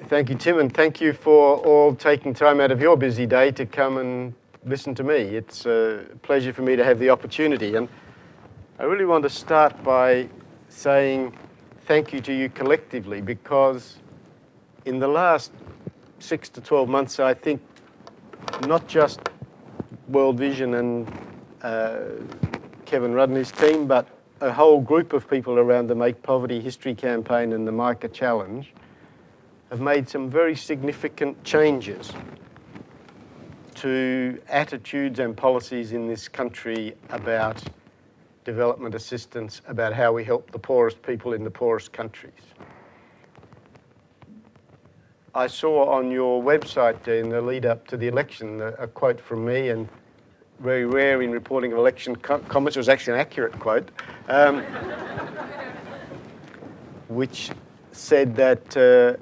Thank you, Tim, and thank you for all taking time out of your busy day to come and listen to me. It's a pleasure for me to have the opportunity, and I really want to start by saying thank you to you collectively, because in the last 6 to 12 months, I think not just World Vision and Kevin Rudd and his team, but a whole group of people around the Make Poverty History campaign and the Micah Challenge have made some very significant changes to attitudes and policies in this country about development assistance, about how we help the poorest people in the poorest countries. I saw on your website in the lead up to the election a quote from me, and very rare in reporting of election comments, it was actually an accurate quote, which said that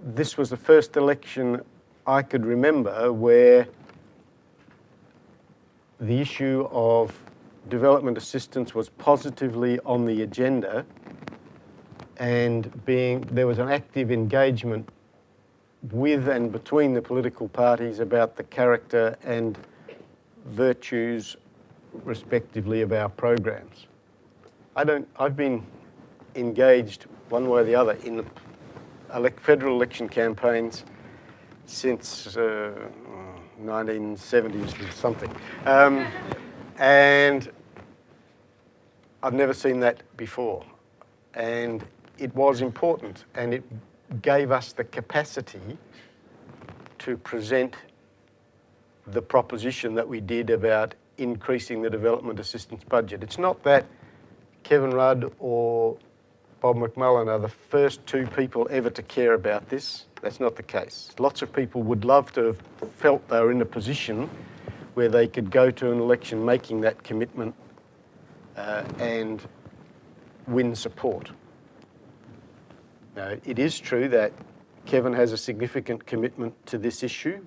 this was the first election I could remember where the issue of development assistance was positively on the agenda, and there was an active engagement with and between the political parties about the character and virtues, respectively, of our programs. I've been engaged one way or the other in federal election campaigns since 1970s or something. And I've never seen that before. And it was important, and it gave us the capacity to present the proposition that we did about increasing the development assistance budget. It's not that Kevin Rudd or Bob McMullan are the first two people ever to care about this. That's not the case. Lots of people would love to have felt they were in a position where they could go to an election making that commitment and win support. Now, it is true that Kevin has a significant commitment to this issue.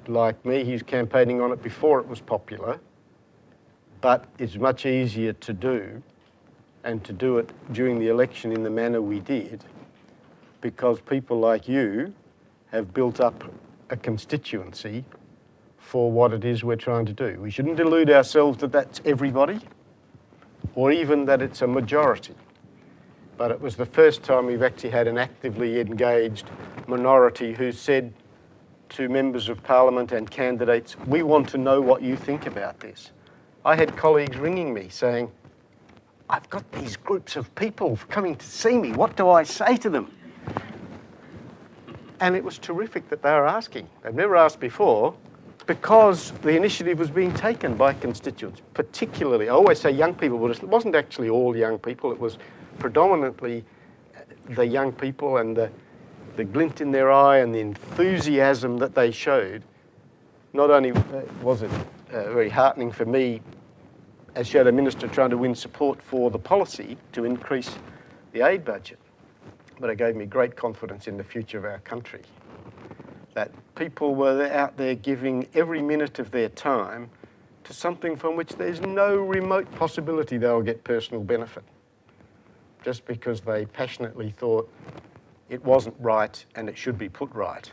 Like me, he's campaigning on it before it was popular, but it's much easier to do, and to do it during the election in the manner we did, because people like you have built up a constituency for what it is we're trying to do. We shouldn't delude ourselves that that's everybody, or even that it's a majority. But it was the first time we've actually had an actively engaged minority who said to members of Parliament and candidates, we want to know what you think about this. I had colleagues ringing me saying, I've got these groups of people coming to see me, what do I say to them? And it was terrific that they were asking. They've never asked before, because the initiative was being taken by constituents, particularly, I always say young people, but it wasn't actually all young people, it was predominantly the young people, and the glint in their eye and the enthusiasm that they showed. Not only was it very heartening for me as Shadow Minister trying to win support for the policy to increase the aid budget, but it gave me great confidence in the future of our country. That people were out there giving every minute of their time to something from which there's no remote possibility they'll get personal benefit, just because they passionately thought it wasn't right and it should be put right.